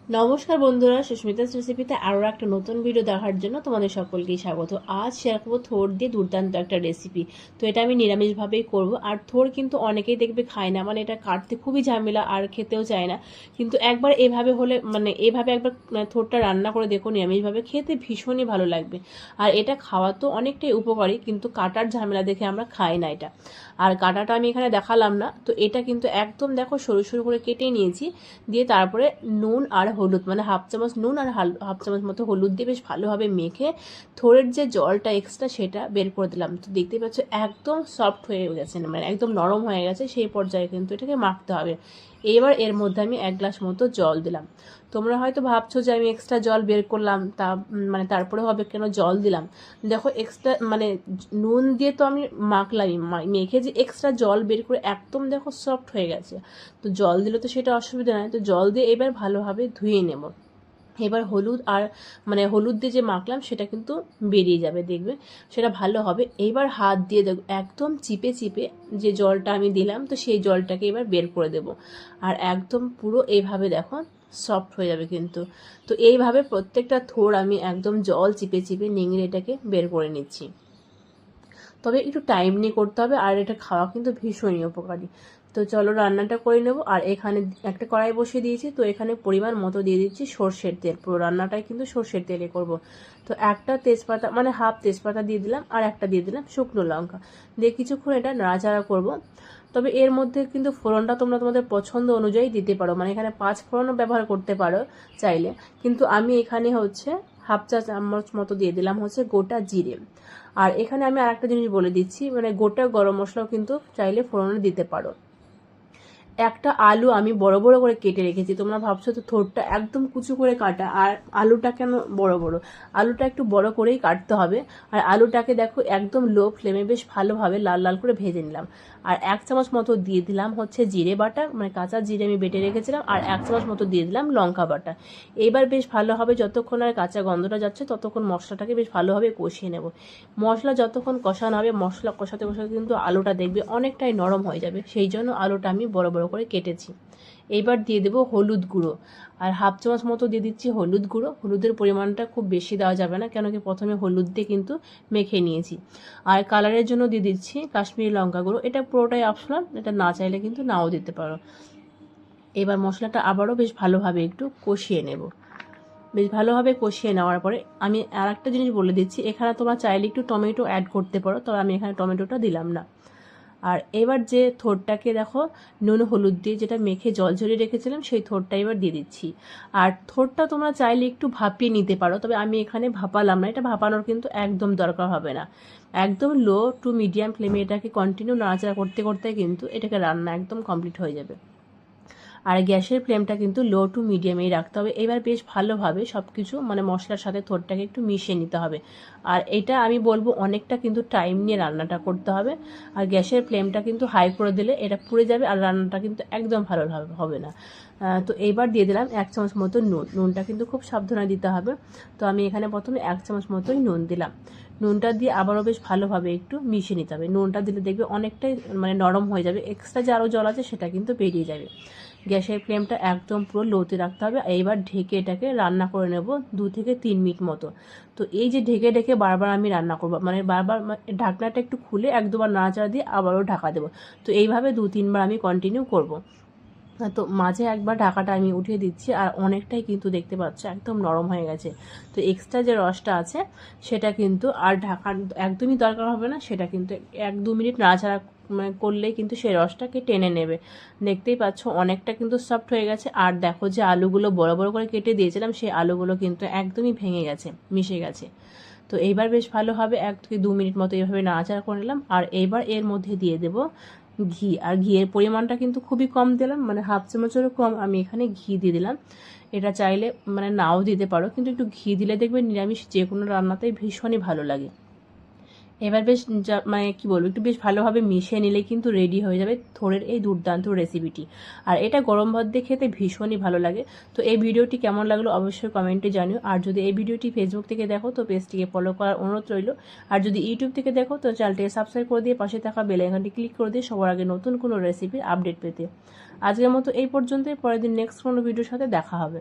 নমস্কার বন্ধুরা, সুস্মিতাস রেসিপিতে আরও একটা নতুন ভিডিও দেখার জন্য তোমাদের সকলকেই স্বাগত। আজ শেয়ার করবো থোড় দিয়ে দুর্দান্ত একটা রেসিপি। তো এটা আমি নিরামিষভাবেই করব। আর থোড় কিন্তু অনেকেই দেখবে খায় না, মানে এটা কাটতে খুবই ঝামেলা আর খেতেও চায় না। কিন্তু একবার এভাবে হলে এভাবে একবার থোড়টা রান্না করে দেখো নিরামিষভাবে, খেতে ভীষণই ভালো লাগবে। আর এটা খাওয়া তো অনেকটাই উপকারী, কিন্তু কাটার ঝামেলা দেখে আমরা খাই না এটা। আর কাটাটা আমি এখানে দেখালাম না। তো এটা কিন্তু একদম দেখো সরু সরু করে কেটে নিয়েছি, দিয়ে তারপরে নুন আর হলুদ, মানে হাফ চামচ নুন আর হাফ চামচ মতো হলুদ দিয়ে বেশ ভালোভাবে মেখে থোড়ের যে জলটা এক্সট্রা সেটা বের করে দিলাম। তো দেখতে পাচ্ছ একদম সফট হয়ে গেছে, মানে একদম নরম হয়ে গেছে। সেই পর্যায়ে কিন্তু এটাকে মাখতে হবে। এবার এর মধ্যে আমি 1 গ্লাস মতো জল দিলাম। তোমরা হয়তো ভাবছো যে আমি এক্সট্রা জল বের করলাম, মানে তারপরে হবে কেন জল দিলাম। দেখো এক্সট্রা নুন দিয়ে তো আমি মাখলামই, মেখে যে এক্সট্রা জল বের করে একদম দেখো সফট হয়ে গেছে। তো জল দিলে তো সেটা অসুবিধা নয়। তো জল দিয়ে এবার ভালোভাবে ধুয়ে নেব। এবার হলুদ আর হলুদ দিয়ে যে মাখলাম সেটা কিন্তু বেরিয়ে যাবে, দেখবে সেটা ভালো হবে। এবার হাত দিয়ে দেবো একদম চিপে চিপে, যে জলটা আমি দিলাম তো সেই জলটাকে এবার বের করে দেব। আর একদম পুরো এইভাবে দেখো সফট হয়ে যাবে কিন্তু। তো এইভাবে প্রত্যেকটা থোড় আমি একদম জল চিপে চিপে নিংড়ে এটাকে বের করে নিচ্ছি। তবে একটু টাইম নিয়ে করতে হবে, আর এটা খাওয়া কিন্তু ভীষণই উপকারী। তো চলো রান্নাটা করে নেব। আর এখানে একটা কড়াই বসিয়ে দিয়েছি, তো এখানে পরিমাণ মতো দিয়ে দিচ্ছি সর্ষের তেল। পুরো রান্নাটাই কিন্তু সর্ষের তেলে করব। তো একটা তেজপাতা, মানে হাফ তেজপাতা দিয়ে দিলাম, আর একটা দিয়ে দিলাম শুকনো লঙ্কা দিয়ে কিছুক্ষণ এটা নাড়াচাড়া করব। তবে এর মধ্যে কিন্তু ফোড়নটা তোমরা তোমাদের পছন্দ অনুযায়ী দিতে পারো, মানে এখানে 5 ফোড়নও ব্যবহার করতে পারো চাইলে। কিন্তু আমি এখানে হচ্ছে হাফ চা চামচ মতো দিয়ে দিলাম হচ্ছে গোটা জিরে। আর এখানে আমি আর একটা জিনিস বলে দিচ্ছি, মানে গোটা গরম মশলাও কিন্তু চাইলে ফোড়নে দিতে পারো। একটা আলু আমি বড় বড় করে কেটে রেখেছি। তোমরা ভাবছো তো থোড়টা একদম কুচু করে কাটা, আর আলুটা কেন বড় বড়? আলুটা একটু বড় করেই কাটতে হবে। আর আলুটাকে দেখো একদম লো ফ্লেমে বেশ ভালোভাবে লাল লাল করে ভেজে নিলাম। আর 1 চামচ মতো দিয়ে দিলাম হচ্ছে জিরে বাটা, মানে কাঁচা জিরে আমি বেটে রেখেছিলাম। আর 1 চামচ মতো দিয়ে দিলাম লঙ্কা বাটা। এবার বেশ ভালোভাবে যতক্ষণ আর কাঁচা গন্ধটা যাচ্ছে ততক্ষণ মশলাটাকে বেশ ভালোভাবে কষিয়ে নেব। মশলা যতক্ষণ কষানো হবে, মশলা কষাতে কষাতে কিন্তু আলুটা দেখবে অনেকটাই নরম হয়ে যাবে। সেই জন্য আলুটা আমি বড় বড় করে কেটেছি। এইবার দিয়ে দেবো হলুদ গুঁড়ো, আর হাফ চামচ মতো দিয়ে দিচ্ছি হলুদ গুঁড়ো। হলুদের পরিমাণটা খুব বেশি দেওয়া যাবে না, কেন কি প্রথমে হলুদ দিয়ে কিন্তু মেখে নিয়েছি। আর কালারের জন্য দিয়ে দিচ্ছি কাশ্মীরি লঙ্কা গুঁড়ো। এটা পুরোটাই অপশনাল, এটা না চাইলে কিন্তু নাও দিতে পারো। এবার মশলাটা আবারও বেশ ভালোভাবে একটু কষিয়ে নেব। বেশ ভালোভাবে কষিয়ে নেওয়ার পরে আমি আর একটা জিনিস বলে দিচ্ছি, এখানে তোমরা চাইলে একটু টমেটো অ্যাড করতে পারো, তবে আমি এখানে টমেটোটা দিলাম না। আর এবার যে থোড়টাকে দেখো নুন হলুদ দিয়ে যেটা মেখে জল ঝরিয়ে রেখেছিলাম সেই থোড়টা এবার দিয়ে দিচ্ছি। আর থোড়টা তোমরা চাইলে একটু ভাপিয়ে নিতে পারো, তবে আমি এখানে ভাপালাম না। এটা ভাপানোর কিন্তু একদম দরকার হবে না। একদম লো টু মিডিয়াম ফ্লেমে এটাকে কন্টিনিউ নাড়াচাড়া করতে করতে কিন্তু এটাকে রান্না একদম কমপ্লিট হয়ে যাবে। আর গ্যাসের ফ্লেমটা কিন্তু লো টু মিডিয়ামেই রাখতে হবে। এবার বেশ ভালোভাবে সব কিছু মশলার সাথে থোড়টাকে একটু মিশিয়ে নিতে হবে। আর এটা আমি বলবো অনেকটা কিন্তু টাইম নিয়ে রান্নাটা করতে হবে। আর গ্যাসের ফ্লেমটা কিন্তু হাই করে দিলে এটা পুড়ে যাবে, আর রান্নাটা কিন্তু একদম ভালো হবে না। তো এইবার দিয়ে দিলাম 1 চামচ মতো নুন। নুনটা কিন্তু খুব সাবধানে দিতে হবে। তো আমি এখানে প্রথমে 1 চামচ মতোই নুন দিলাম। নুনটা দিয়ে আবারও বেশ ভালোভাবে একটু মিশিয়ে নিতে হবে। নুনটা দিলে দেখবে অনেকটাই নরম হয়ে যাবে, এক্সট্রা যে আরও জল আছে সেটা কিন্তু বেরিয়ে যাবে। গ্যাসের ফ্লেমটা একদম পুরো লোতে রাখতে হবে। এইবার ঢেকে এটাকে রান্না করে নেব 2 থেকে 3 মিনিট মতো। তো এই যে ঢেকে ঢেকে বারবার আমি রান্না করবো, বারবার ঢাকনাটা একটু খুলে 1-2 বার নাড়াচাড়া দিয়ে আবারও ঢাকা দেবো। তো এইভাবে 2-3 বার আমি কন্টিনিউ করব। তো মাঝে একবার ঢাকাটা আমি উঠিয়ে দিচ্ছি, আর অনেকটাই কিন্তু দেখতে পাচ্ছ একদম নরম হয়ে গেছে। তো এক্সট্রা যে রসটা আছে সেটা কিন্তু আর ঢাকার একদমই দরকার হবে না, সেটা কিন্তু 1-2 মিনিট নাড়াচাড়া করলেই কিন্তু সেই রসটাকে টেনে নেবে। দেখতেই পাচ্ছ অনেকটা কিন্তু সফট হয়ে গেছে। আর দেখো যে আলুগুলো বড় বড় করে কেটে দিয়েছিলাম সেই আলুগুলো কিন্তু একদমই ভেঙে গেছে, মিশে গেছে। তো এইবার বেশ ভালোভাবে 1 থেকে 2 মিনিট মতো এইভাবে নাড়াচাড়া করে নিলাম। আর এইবার এর মধ্যে দিয়ে দেব ঘি। আর ঘিয়ের পরিমাণটা কিন্তু খুবই কম দিলাম, মানে হাফ চামচেরও কম আমি এখানে ঘি দিয়ে দিলাম। এটা চাইলে নাও দিতে পারো, কিন্তু একটু ঘি দিলে দেখবে নিরামিষ যে কোনো রান্নাতেই ভীষণই ভালো লাগে। এবার বেশ কি বলবো, একটু বেশ ভালোভাবে মিশিয়ে নিলে কিন্তু রেডি হয়ে যাবে থোড়ের এই দুর্দান্ত রেসিপিটি। আর এটা গরম ভাত দিয়ে খেতে ভীষণই ভালো লাগে। তো এই ভিডিওটি কেমন লাগলো অবশ্যই কমেন্টে জানিও। আর যদি এই ভিডিওটি ফেসবুক থেকে দেখো তো পেজটিকে ফলো করার অনুরোধ রইল। আর যদি ইউটিউব থেকে দেখো তো চ্যানেলটিকে সাবস্ক্রাইব করে দিয়ে পাশে থাকা বেল আইকনটি ক্লিক করে দিয়ে সবার আগে নতুন কোনো রেসিপির আপডেট পেতে। আজকের মতো এই পর্যন্তই, পরের দিন নেক্সট কোনো ভিডিওর সাথে দেখা হবে।